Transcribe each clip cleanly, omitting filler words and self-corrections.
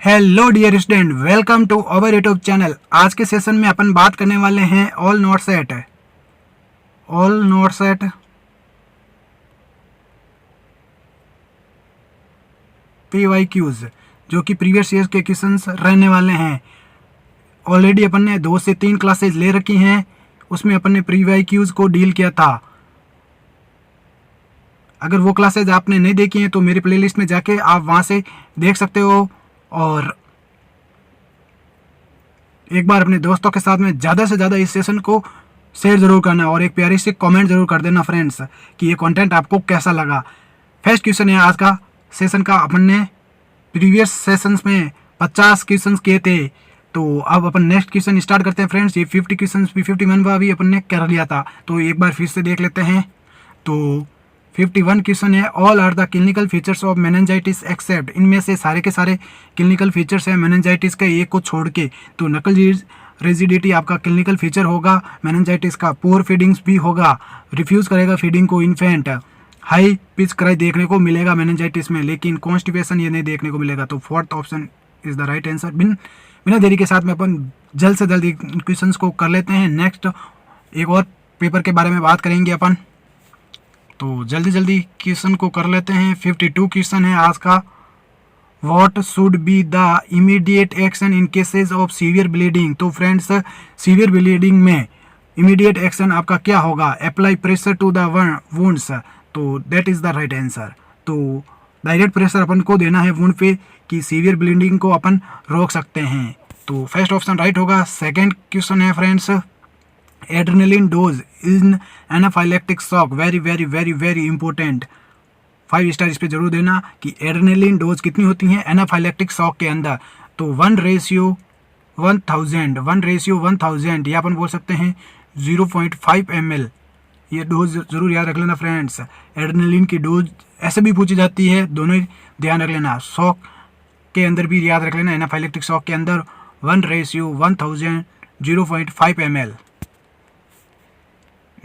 Hello dear student, welcome to our YouTube channel. आज के session में अपन बात करने वाले हैं ऑल नोट सेट PYQs, जो कि प्रीवियस ईयर के क्वेश्चंस रहने वाले हैं। ऑलरेडी अपन ने 2 से 3 क्लासेज ले रखी हैं, उसमें अपन ने PYQs को डील किया था। अगर वो क्लासेज आपने नहीं देखी हैं तो मेरी प्लेलिस्ट में जाके आप वहाँ से देख सकते हो, और एक बार अपने दोस्तों के साथ में ज़्यादा से ज़्यादा इस सेशन को शेयर ज़रूर करना और एक प्यारी सी कमेंट ज़रूर कर देना फ्रेंड्स कि ये कंटेंट आपको कैसा लगा। फर्स्ट क्वेश्चन है आज का सेशन का। अपन ने प्रीवियस सेशंस में 50 क्वेश्चंस किए थे, तो अब अपन नेक्स्ट क्वेश्चन स्टार्ट करते हैं फ्रेंड्स। ये 50 क्वेश्चन भी 51 भी अपन ने कर लिया था, तो एक बार फिर से देख लेते हैं। तो 51 क्वेश्चन है, all are the clinical features of meningitis except. इनमें से सारे के सारे क्लिनिकल फीचर्स हैं मेनिंजाइटिस के, एक को छोड़ के। तो नकल रिजिडिटी आपका क्लिनिकल फीचर होगा मेनिंजाइटिस का। पुअर फीडिंग्स भी होगा, रिफ्यूज़ करेगा फीडिंग को इन्फेंट। हाई पिच क्राई देखने को मिलेगा मेनिंजाइटिस में, लेकिन कॉन्स्टिपेशन ये नहीं देखने को मिलेगा। तो fourth option is the right answer. बिना देरी के साथ में अपन जल्द से जल्द क्वेश्चंस को कर लेते हैं। नेक्स्ट एक और पेपर के बारे में बात करेंगे अपन, तो जल्दी जल्दी क्वेश्चन को कर लेते हैं। 52 क्वेश्चन है आज का। What should be the immediate action in cases of severe bleeding. तो फ्रेंड्स, सीवियर ब्लीडिंग में इमीडिएट एक्शन आपका क्या होगा? Apply pressure to the wounds, तो that is the right answer. तो डायरेक्ट प्रेशर अपन को देना है वुंड पे कि सीवियर ब्लीडिंग को अपन रोक सकते हैं। तो फर्स्ट ऑप्शन राइट होगा। सेकेंड क्वेश्चन है friends, adrenaline dose in anaphylactic shock. Very very very very important, 5 star इस पे जरूर देना कि एड्रेनलिन डोज कितनी होती है एनाफाइलेक्टिक शॉक के अंदर। तो 1:1000 या अपन बोल सकते हैं 0.5 ml। ये डोज जरूर याद रख लेना फ्रेंड्स। एड्रेनलिन की डोज ऐसे भी पूछी जाती है, दोनों ही ध्यान रख लेना। शॉक के अंदर भी याद रख लेना, एनाफाइलेक्टिक शॉक के अंदर 1:1000 0.5 ml।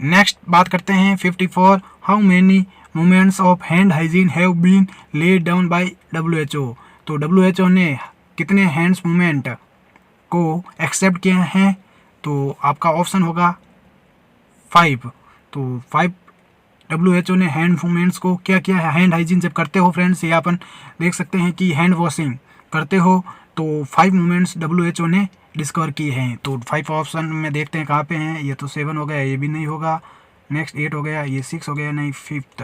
नेक्स्ट बात करते हैं 54, how many movements of hand hygiene have been laid down by WHO। तो WHO ने कितने हैंड्स मूवमेंट को एक्सेप्ट किए हैं? तो आपका ऑप्शन होगा 5। तो 5 WHO ने हैंड मूवमेंट्स को क्या किया है? हैंड हाइजीन जब करते हो फ्रेंड्स, ये अपन देख सकते हैं कि हैंड वॉशिंग करते हो, तो 5 मूवमेंट्स WHO ने डिस्कवर की हैं। तो 5 ऑप्शन में देखते हैं कहाँ पे हैं। ये तो 7 हो गया, ये भी नहीं होगा। नेक्स्ट 8 हो गया, ये 6 हो गया, नहीं 5th।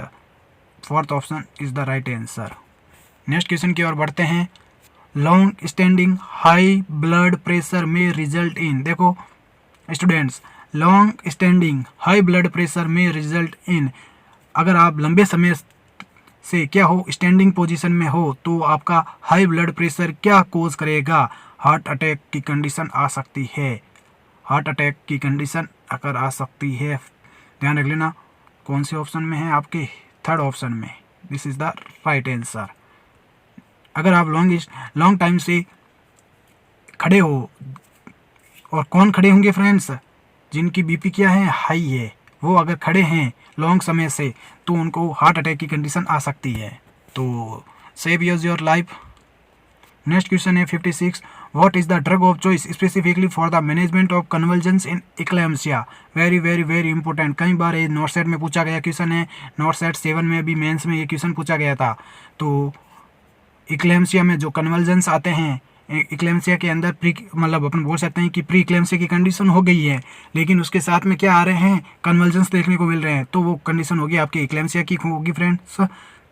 Fourth option is the right answer. Next question की ओर बढ़ते हैं। Long standing high blood pressure में रिजल्ट इन। देखो students, long standing high blood pressure में रिजल्ट इन, अगर आप लंबे समय से क्या हो स्टैंडिंग पोजीशन में हो तो आपका हाई ब्लड प्रेशर क्या कोज करेगा? हार्ट अटैक की कंडीशन आ सकती है। हार्ट अटैक की कंडीशन अगर आ सकती है, ध्यान रख लेना। कौन से ऑप्शन में है? आपके थर्ड ऑप्शन में। This is the right answer. अगर आप लॉन्ग टाइम से खड़े हो, और कौन खड़े होंगे फ्रेंड्स? जिनकी बीपी क्या है? हाई है, वो अगर खड़े हैं लॉन्ग समय से तो उनको हार्ट अटैक की कंडीशन आ सकती है। तो save your life. Next question है 56, what is the drug of choice specifically for the management of convulsions in eclampsia. Very very very important, कई बार ये नोट सेट में पूछा गया क्वेश्चन है। नोट सेट 7 में भी मेंस में ये क्वेश्चन पूछा गया था। तो इक्लेम्सिया में जो कन्वल्जन्स आते हैं, इक्लेम्सिया के अंदर मतलब अपन बोल सकते हैं कि प्री इक्लेम्सिया की कंडीशन हो गई है, लेकिन उसके साथ में क्या आ रहे हैं? कन्वल्जन्स देखने को मिल रहे हैं, तो वो कंडीशन होगी आपकी इक्लेम्सिया की होगी फ्रेंड्स।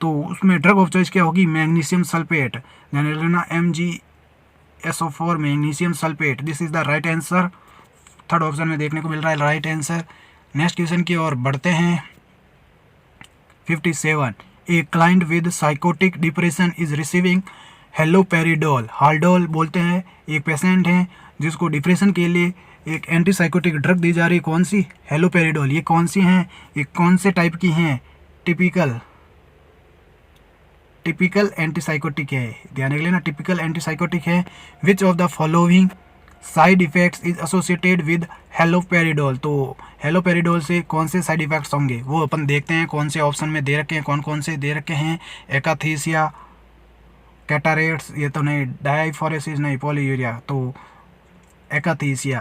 तो उसमें ड्रग ऑफ चॉइस क्या होगी? मैग्नीशियम सल्फेट, ध्यान रखना MgSO4 magnesium sulphate. This is the right answer. Third option में देखने को मिल रहा है राइट आंसर। नेक्स्ट क्वेश्चन की ओर बढ़ते हैं। 57, a client with psychotic depression is receiving haloperidol. Haldol बोलते हैं। एक पेशेंट है जिसको डिप्रेशन के लिए एक एंटीसाइकोटिक ड्रग दी जा रही, कौन सी? हेलोपेरिडोल। ये कौन सी हैं? ये कौन से टाइप की हैं? टिपिकल एंटीसाइकोटिक है, ध्यान रख लेना, टिपिकल एंटीसाइकोटिक है। विच of the following side effects is associated with haloperidol. तो हेलोपेरिडोल से कौन से साइड इफेक्ट्स होंगे वो अपन देखते हैं। कौन से ऑप्शन में दे रखे हैं, कौन कौन से दे रखे हैं? एकाथीसिया, कैटारेट्स ये तो नहीं, डाइफोरेसिस नहीं, पॉलीयूरिया तो एकाथीसिया।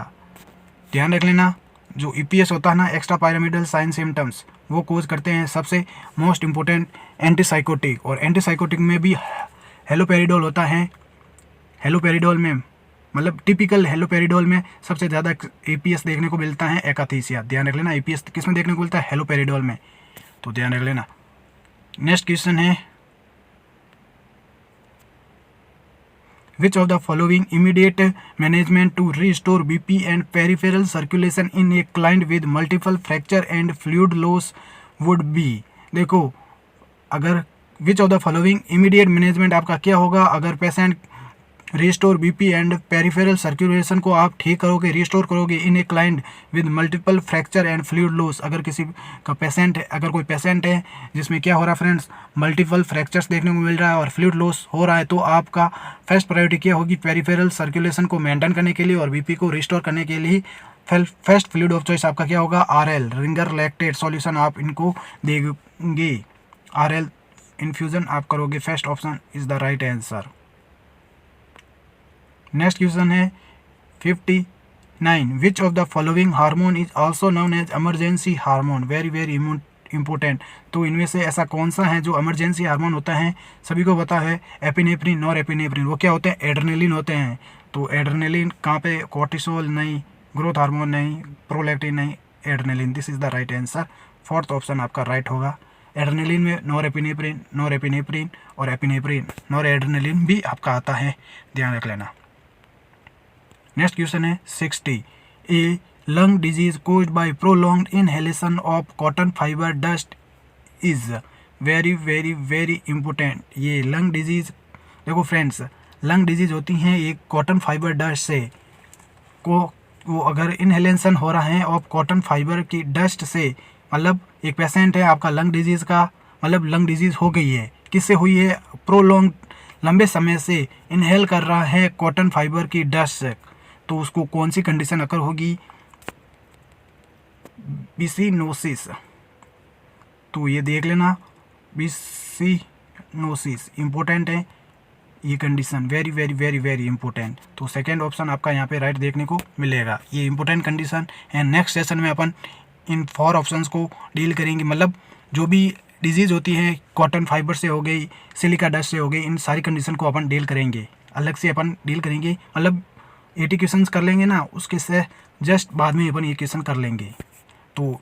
ध्यान रख लेना, जो ईपीएस होता है ना, एक्स्ट्रा पायरामिडल साइन सिम्टम्स, वो कोज करते हैं सबसे मोस्ट इम्पोर्टेंट एंटीसाइकोटिक, और एंटीसाइकोटिक में भी हेलोपेरिडोल होता है। हेलोपेरिडोल में मतलब टिपिकल हेलोपेरिडोल में सबसे ज़्यादा ईपीएस देखने को मिलता है एकाथीसिया। ध्यान रख लेना, ईपीएस किस में देखने को मिलता है? हेलोपेरिडोल में, तो ध्यान रख लेना। नेक्स्ट क्वेश्चन है, Which of the following immediate management to restore BP and peripheral circulation in a client with multiple fracture and fluid loss would be? देखो, अगर which of the following immediate management आपका क्या होगा अगर patient restore BP and peripheral circulation को आप ठीक करोगे, रिस्टोर करोगे in a client with multiple fracture and fluid loss. अगर किसी का पेशेंट है, अगर कोई पेशेंट है जिसमें क्या हो रहा है फ्रेंड्स, मल्टीपल फ्रैक्चर्स देखने को मिल रहा है और फ्लूइड लॉस हो रहा है, तो आपका फर्स्ट प्रायोरिटी क्या होगी? पेरिफेरल सर्कुलेशन को मेंटेन करने के लिए और बीपी को रिस्टोर करने के लिए फर्स्ट फ्लूइड ऑफ चॉइस आपका क्या होगा? आरएल, रिंगर लैक्टेट सॉल्यूशन आप इनको देंगे। आरएल इन्फ्यूजन आप करोगे, first option is the right answer. Next question है 59, which of the following hormone is also known as emergency hormone? Very very important. तो इनमें से ऐसा कौन सा है जो इमरजेंसी हार्मोन होता है? सभी को पता है एपिनेफ्रिन, नॉर एपिनेफ्रिन। वो क्या होते हैं? एड्रेनलिन होते हैं। तो एड्रेनलिन कहाँ पे? कोर्टिसोल नहीं, ग्रोथ हार्मोन नहीं, प्रोलैक्टिन नहीं, adrenaline. This is the right answer. Fourth option आपका राइट होगा। एड्रेनलिन में नॉर एपिनेफ्रिन और एपिनेफ्रिन, नॉर एड्रेनलिन भी आपका आता है, ध्यान रख लेना। नेक्स्ट क्वेश्चन है 60, a lung disease caused by prolonged inhalation of cotton fibre dust is? Very very very important. ये लंग डिजीज, देखो फ्रेंड्स, लंग डिजीज होती हैं एक कॉटन फाइबर डस्ट से को, वो अगर इनहेलेशन हो रहा है ऑफ कॉटन फाइबर की डस्ट से, मतलब एक पेशेंट है आपका लंग डिजीज का, मतलब लंग डिजीज हो गई है, किससे हुई है? प्रोलॉन्ग, लंबे समय से इनहेल कर रहा है कॉटन फाइबर की डस्ट से, तो उसको कौन सी कंडीशन अकर होगी? बिसिनोसिस। तो ये देख लेना, बिसिनोसिस इंपॉर्टेंट है ये condition, very very very very important. तो सेकंड ऑप्शन आपका यहाँ पे राइट देखने को मिलेगा, ये इंपॉर्टेंट कंडीशन है। नेक्स्ट सेशन में अपन इन 4 ऑप्शंस को डील करेंगे, मतलब जो भी डिजीज़ होती है कॉटन फाइबर से हो गई, सिलिका डस्ट से हो गई, इन सारी कंडीशन को अपन डील करेंगे, अलग से अपन डील करेंगे। मतलब 80 क्वेश्चन कर लेंगे ना, उसके से जस्ट बाद में अपन ये क्वेश्चन कर लेंगे। तो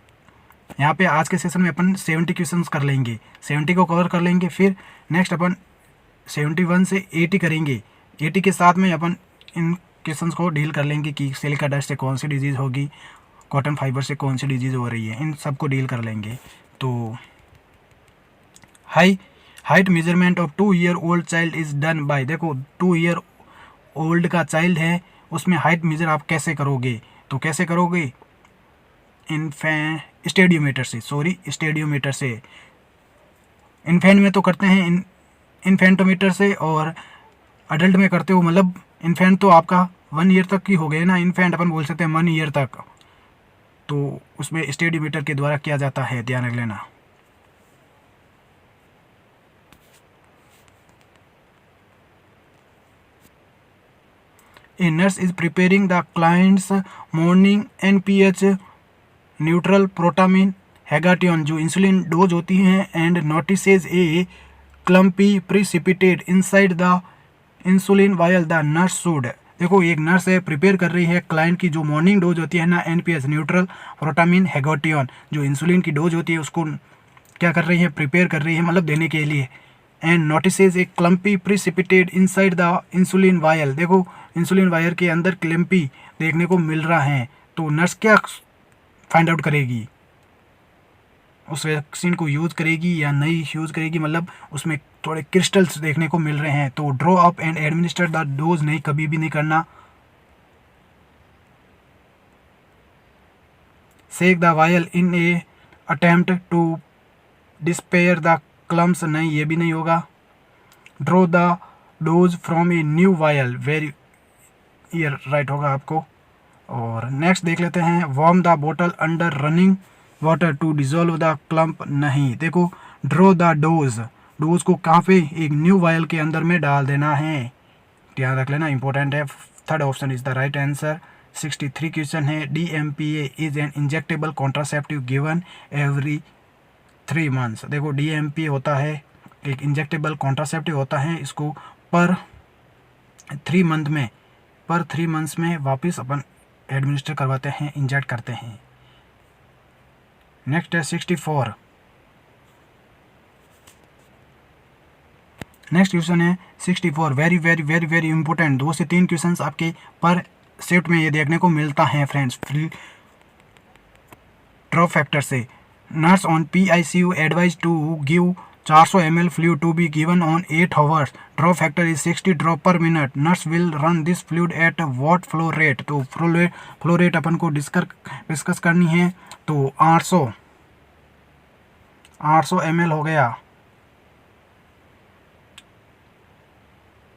यहाँ पे आज के सेशन में अपन 70 क्वेश्चन कर लेंगे, 70 को कवर कर लेंगे। फिर नेक्स्ट अपन 71 से 80 करेंगे, 80 के साथ में अपन इन क्वेश्चन को डील कर लेंगे कि सिलिका डस्ट से कौन सी डिजीज़ होगी, कॉटन फाइबर से कौन सी डिजीज़ हो रही है, इन सब को डील कर लेंगे। तो height measurement of 2 year old child is done by, देखो 2 ईयर ओल्ड का चाइल्ड है, उसमें हाइट मेजर आप कैसे करोगे? तो कैसे करोगे? स्टेडियोमीटर से, स्टेडियोमीटर से। इन्फेंट में तो करते हैं इन्फेंटोमीटर से, और अडल्ट में करते हो, मतलब इन्फेंट तो आपका 1 ईयर तक की हो गए ना, इन्फेंट अपन बोल सकते हैं 1 ईयर तक, तो उसमें स्टेडियोमीटर के द्वारा किया जाता है, ध्यान रख लेना। A nurse is preparing the client's morning NPH neutral protamine Hagedorn जो इंसुलिन डोज होती हैं and notices a clumpy precipitate inside the insulin vial the nurse should, देखो एक नर्स है प्रिपेयर कर रही है क्लाइंट की जो मॉर्निंग डोज होती है ना, एनपीएच न्यूट्रल प्रोटामिन हेगाटियन जो इंसुलिन की डोज होती है, उसको क्या कर रही है? प्रिपेयर कर रही है, मतलब देने के लिए। And notices a clumpy precipitate inside the insulin vial, देखो इंसुलिन वायर के अंदर क्लम्पी देखने को मिल रहा है, तो नर्स क्या फाइंड आउट करेगी? उस वैक्सीन को यूज़ करेगी या नहीं यूज़ करेगी, मतलब उसमें थोड़े क्रिस्टल्स देखने को मिल रहे हैं, तो draw up and administer the dose नहीं, कभी भी नहीं करना। Shake the vial in a attempt to disperse the clumps, नहीं ये भी नहीं होगा। Draw the dose from a new vial, very ये राइट होगा आपको। और नेक्स्ट देख लेते हैं, वार्म द बोतल under running water to dissolve the clump, नहीं। देखो ड्रॉ द डोज, डोज को कहाँ पे, एक न्यू वायल के अंदर में डाल देना है, ध्यान रख लेना, इंपॉर्टेंट है। Third option is the right answer. 63 question है, DMPA is an injectable contraceptive given every 3 months. देखो DMPA होता है एक इंजेक्टेबल कॉन्ट्रासेप्टिव होता है, इसको पर 3 मंथ्स में वापस अपन एडमिनिस्टर करवाते हैं, इंजेक्ट करते हैं। नेक्स्ट है 64। नेक्स्ट क्वेश्चन है 64, very very very very important. 2 से 3 क्वेश्चंस आपके पर शिफ्ट में ये देखने को मिलता है फ्रेंड्स, फ्री ड्रॉप फैक्टर से। Nurse on PICU advise to give 400 ml fluid to be given on 8 hours. Drop factor is 60 drop per minute. Nurse will run this fluid at what flow rate? तो flow rate अपन को discuss करनी है। तो 800 ml हो गया,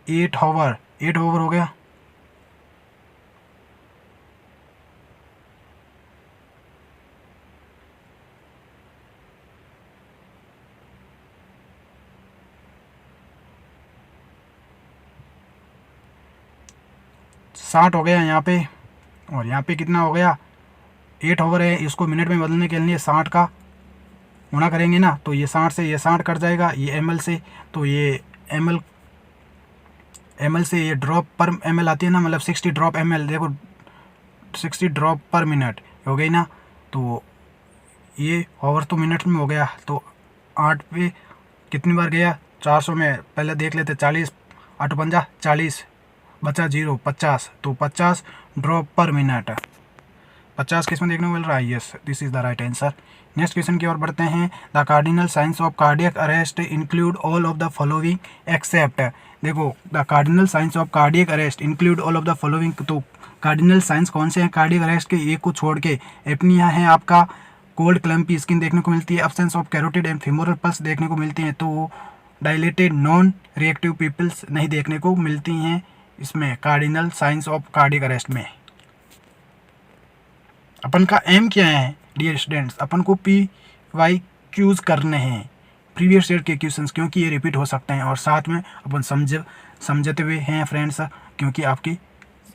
8 our हो गया। साठ हो गया यहाँ पे, और यहाँ पे कितना हो गया, 8 ओवर है। इसको मिनट में बदलने के लिए 60 का गुणा करेंगे ना, तो ये 60 से ये 60 कट जाएगा, ये ml से, तो ये ml से ये ड्रॉप पर ml आती है ना, मतलब 60 ड्रॉप ml, देखो 60 ड्रॉप पर मिनट हो गई ना। तो ये ओवर तो मिनट में हो गया, तो 8 पे कितनी बार गया, 400 में पहले देख लेते, 40 8 पंजा 40 बचा 0 50, तो 50 ड्रॉप पर मिनट, 50 किस में देखने को मिल रहा है। Yes, this is the right answer. Next question की ओर बढ़ते हैं। The cardinal signs of cardiac arrest include all of the following except. देखो the cardinal signs of cardiac arrest include all of the following, तो cardinal signs कौन से हैं cardiac arrest के, एक को छोड़ के। एपनिया है आपका, कोल्ड क्लम्पी स्किन देखने को मिलती है, absence of carotid and femoral pulse देखने को मिलती हैं, तो डायलेटेड नॉन रिएक्टिव पीपल्स नहीं देखने को मिलती हैं इसमें cardinal signs of cardiac arrest में। अपन का एम क्या है डियर स्टूडेंट्स, अपन को PYQs करने हैं प्रीवियस ईयर के क्वेश्चंस, क्योंकि ये रिपीट हो सकते हैं, और साथ में अपन समझते हुए हैं फ्रेंड्स, क्योंकि आपके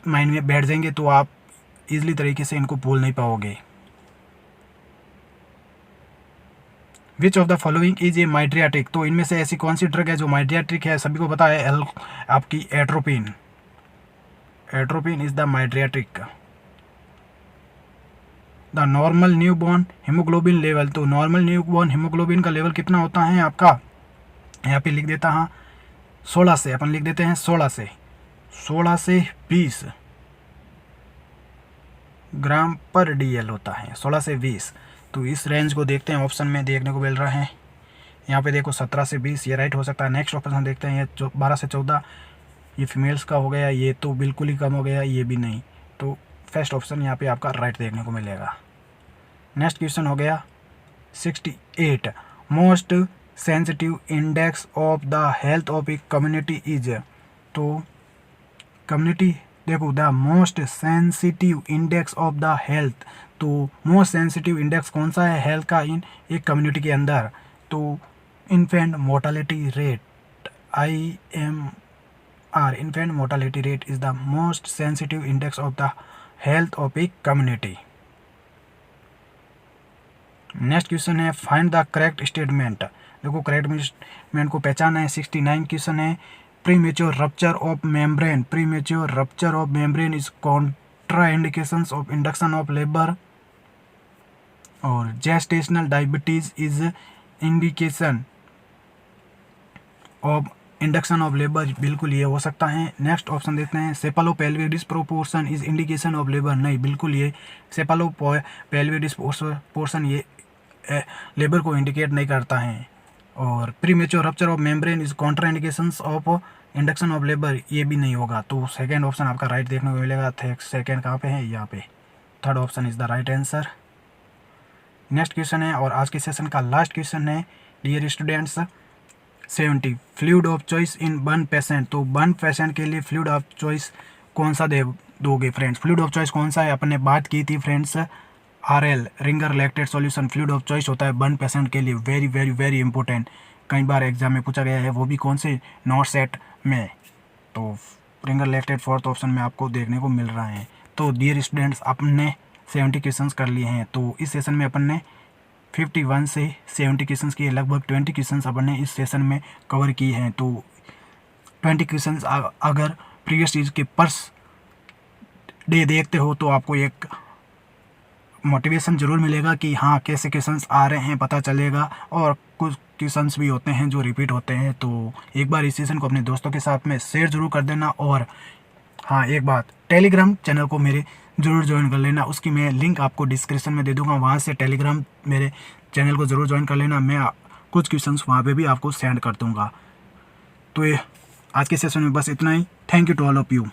माइंड में बैठ जाएंगे तो आप इजीली तरीके से इनको भूल नहीं पाओगे। Which of the following is a mydriatic, तो इनमें से ऐसी कौन सी ड्रग है जो माइड्रियाट्रिक है, सभी को पता है आपकी atropine is the mydriatic. The normal newborn haemoglobin level, तो नॉर्मल न्यूबॉर्न हीमोग्लोबिन का लेवल कितना होता है आपका, यहाँ पे लिख देता हाँ 16 से, अपन लिख देते हैं 16 से 20 ग्राम पर DL होता है, 16 से 20। तो इस रेंज को देखते हैं, ऑप्शन में देखने को मिल रहा है यहाँ पे, देखो 17 से 20 ये राइट हो सकता है। नेक्स्ट ऑप्शन देखते हैं, ये 12 से 14 ये फीमेल्स का हो गया, ये तो बिल्कुल ही कम हो गया, ये भी नहीं, तो फर्स्ट ऑप्शन यहाँ पे आपका राइट देखने को मिलेगा। नेक्स्ट क्वेश्चन हो गया 68, most sensitive index of the health of a community is, तो कम्युनिटी देखो the most sensitive index of the health, तो मोस्ट सेंसिटिव इंडेक्स कौन सा है हेल्थ का इन एक कम्युनिटी के अंदर, तो infant mortality rate IMR, infant mortality rate is the most sensitive index of the health of a community. Next question है फाइंड द करेक्ट स्टेटमेंट, देखो करेक्ट स्टेटमेंट को पहचाना है। 69 क्वेश्चन है premature rupture of membrane is contraindications of induction of labour, और gestational diabetes is indication of induction of labour, बिल्कुल ये हो सकता है। नेक्स्ट ऑप्शन देखते हैं cephalopelvic disproportion is indication of labour, नहीं बिल्कुल ये सेफालोपेल्विक डिस्प्रोपोर्शन ये लेबर को इंडिकेट नहीं करता है। और premature rupture of membrane is contraindications of induction of labour, ये भी नहीं होगा, तो सेकेंड ऑप्शन आपका राइट देखने को मिलेगा। सेकेंड कहाँ पे है, यहाँ पे, third option is the right answer. Next question है और आज के सेशन का लास्ट क्वेश्चन है dear students 70 fluid of choice in 1 patient, तो 1 पेशेंट के लिए फ्लूइड ऑफ चॉइस कौन सा दोगे फ्रेंड्स, फ्लूइड ऑफ चॉइस कौन सा है, अपन ने बात की थी friends RL Ringer lactate solution fluid of choice होता है 1 पेशेंट के लिए, वेरी वेरी वेरी इंपॉर्टेंट। कई बार एग्जाम में पूछा गया है, वो भी कौन से, नॉट सेट में। तो फिंगर लेफ्टेड फोर्थ ऑप्शन में आपको देखने को मिल रहा है। तो डियर स्टूडेंट्स, आपने 70 क्वेश्चंस कर लिए हैं। तो इस सेशन में अपन ने 51 से 70 क्वेश्चंस किए, लगभग 20 क्वेश्चंस अपन ने इस सेशन में कवर किए हैं। तो 20 क्वेश्चंस अगर प्रीवियस चीज़ के पर्स डे देखते हो तो आपको एक मोटिवेशन ज़रूर मिलेगा कि हाँ कैसे क्वेश्चंस आ रहे हैं पता चलेगा, और कुछ क्वेश्चंस भी होते हैं जो रिपीट होते हैं। तो एक बार इस सेशन को अपने दोस्तों के साथ में शेयर ज़रूर कर देना। और हाँ एक बात, टेलीग्राम चैनल को मेरे ज़रूर ज्वाइन कर लेना, उसकी मैं लिंक आपको डिस्क्रिप्शन में दे दूँगा, वहाँ से टेलीग्राम मेरे चैनल को ज़रूर ज्वाइन कर लेना। मैं कुछ क्वेश्चंस वहाँ पे भी आपको सेंड कर दूँगा। तो ये आज के सेशन में बस इतना ही। Thank you to all of you.